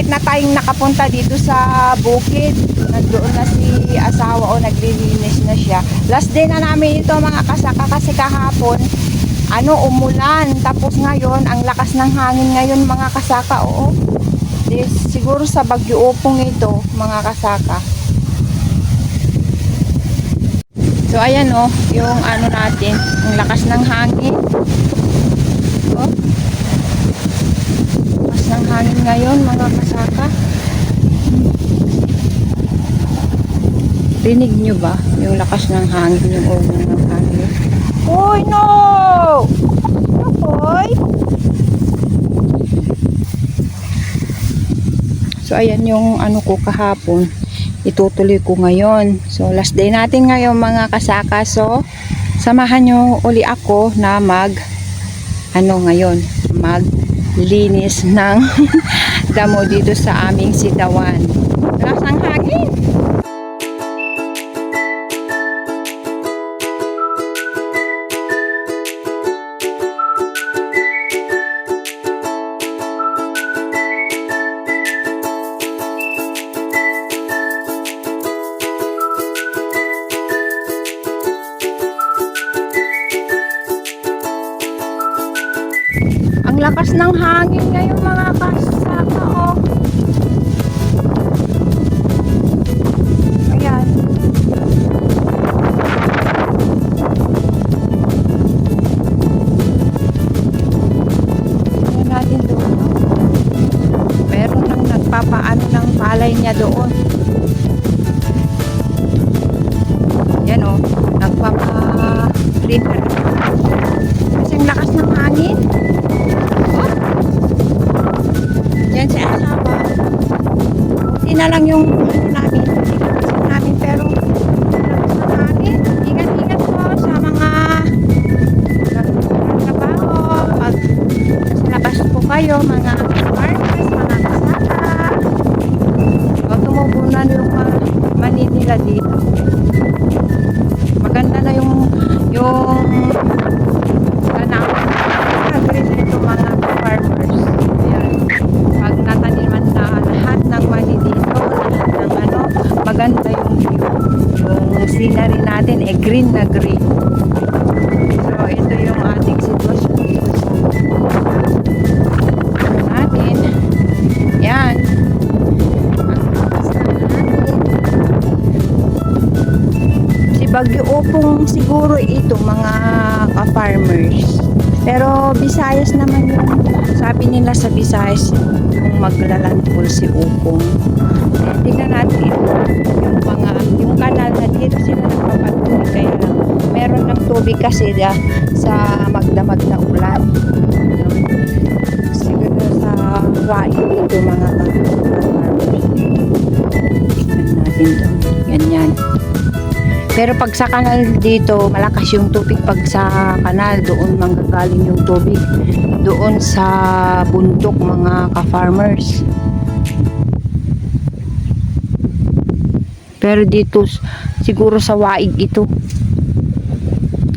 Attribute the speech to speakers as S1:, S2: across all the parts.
S1: na tayong nakapunta dito sa bukid. Nandoon na si asawa o naglilinis na siya. Last day na namin ito mga kasaka kasi kahapon umulan. Tapos ngayon ang lakas ng hangin ngayon mga kasaka. Oo. Siguro sa Bagyo Upong ito mga kasaka. So ayan yung natin, ang lakas ng hangin. Oh. Lakas ng hangin ngayon mga kasaka. Rinig nyo ba yung lakas ng hangin, yung ulan ng hangin? Uy, no! Apoy! So ayan yung ko kahapon. Itutuloy ko ngayon. So last day natin ngayon mga kasaka. So samahan nyo uli ako na ngayon maglinis ng damo dito sa aming sitawan. Lakas ng hangin. Ang lakas ng hangin ngayon mga kasaka. Ayan. Ayan natin doon. Meron nang nagpapaano ng palay niya doon. Yan nagpapa-cleaner. Kasi ang lakas ng hangin. Yan si asawa. Hindi na lang yung namin. Pero hangin. Ingat-ingat po sa mga trabaho. Pag sa labas po kayo, mga farmers, mga kasaka. Huwag tumubunan yung mani nila dito. Maganda na yung green ito mga farmers. Ayan. Pag nataniman na lahat ng mani dito, lahat ng maganda yung view. Yung scenery natin green na green. So ito yung ating sitwasyon dito sa natin. Yan. Si Bagyo Upong siguro ito mga ka-farmers. Pero Visayas naman yung sabi nila sa Visayas yung maglalandfall si Upong. Tingnan natin yung kanal na dito sila nagpapatuloy kaya lang meron ng tubig kasi sa magdamag na ulan. Siguro sa Hawaii ito mga farmers. Tingnan natin to. Ganyan. Pero pag sa kanal dito, malakas yung tubig. Pag sa kanal, doon manggagaling yung tubig. Doon sa bundok mga ka-farmers. Pero dito, siguro sa Waig ito.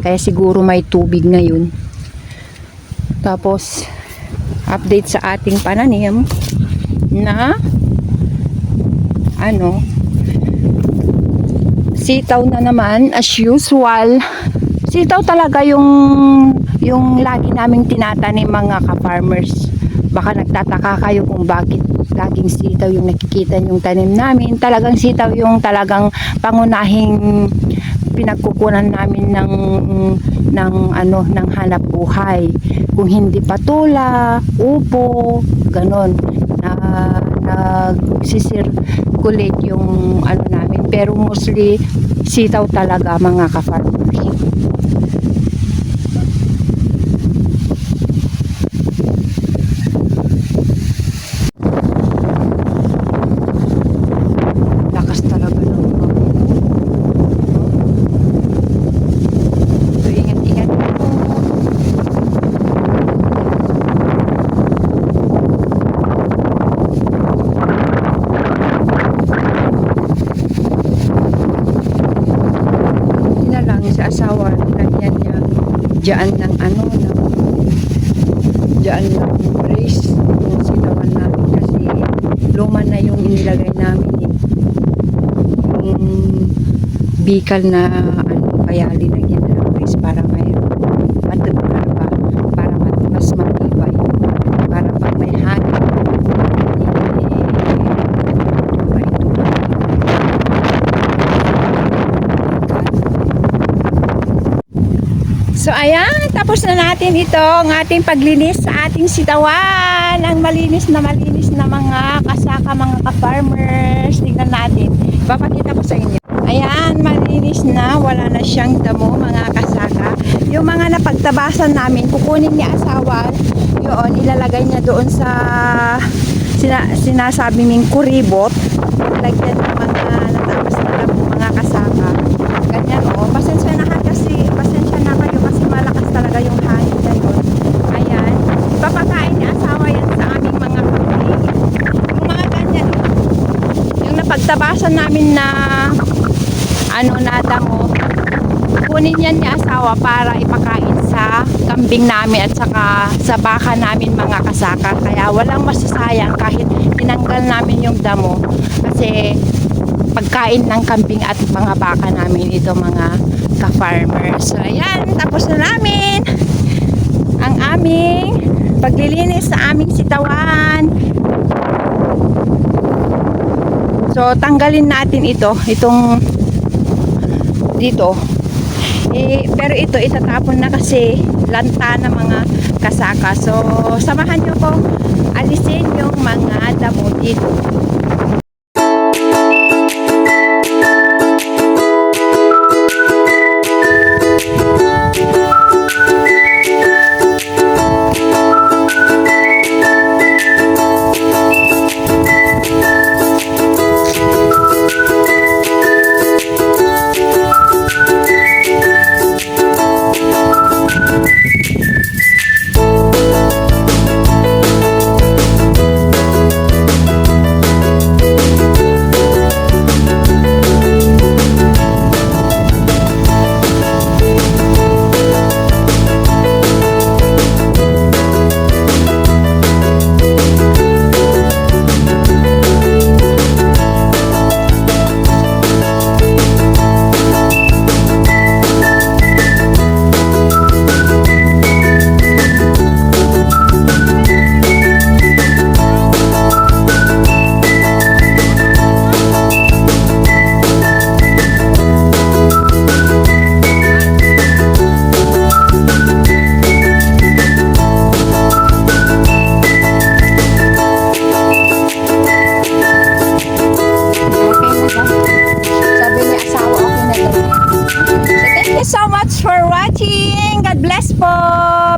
S1: Kaya siguro may tubig ngayon. Tapos, update sa ating pananim na sitaw na naman as usual. Sitaw talaga yung lagi naming tinatanim mga ka-farmers. Baka nagtataka kayo kung bakit laging sitaw yung nakikita yung tanim namin. Talagang sitaw yung talagang pangunahing pinagkukunan namin ng hanap buhay. Kung hindi patula, upo, ganon na nagsisirculate yung namin. Pero mostly sitaw talaga mga ka-farmers. Lakas talaga ng so ingat-ingat po. Asawa, nilagyan niya dyan ng dyan ng brace yung sitawan namin kasi luma na yung inilagay namin eh. Yung bikal na ano, kaya linagyan na ng grease para may matibay ba, para mas matibay, para pag may hangin so ayan, tapos na natin ito ang ating paglinis sa ating sitawan. Ang malinis na mga kasaka, mga ka-farmers. Tingnan natin. Papakita ko sa inyo. Ayan, malinis na. Wala na siyang damo, mga kasaka. Yung mga napagtabasan namin, kukunin niya asawa. Yun, ilalagay niya doon sa sinasabi ming kuribot. Lagyan ng mga natabas na damo, mga kasaka. Ganyan o. Pasensya na kayo kasi malakas talaga yung hangin ngayon. Ayan. Papakain ni asawa yan sa aming mga kuli. Yung mga ganyan. Yung napagtabasan namin na na damo. Kunin yan ni asawa para ipakain sa kambing namin at saka sa baka namin, mga kasaka. Kaya walang masasayang kahit tinanggal namin yung damo. Kasi pagkain ng kambing at mga baka namin ito, mga ka-farmers. So ayan, tapos na namin ang aming paglilinis sa aming sitawan. So tanggalin natin itong dito. Pero ito itatapon na kasi lanta na, mga kasaka. So samahan nyo ko alisin yung mga damo dito.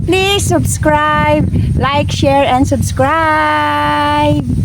S1: Please subscribe, like, share, and subscribe.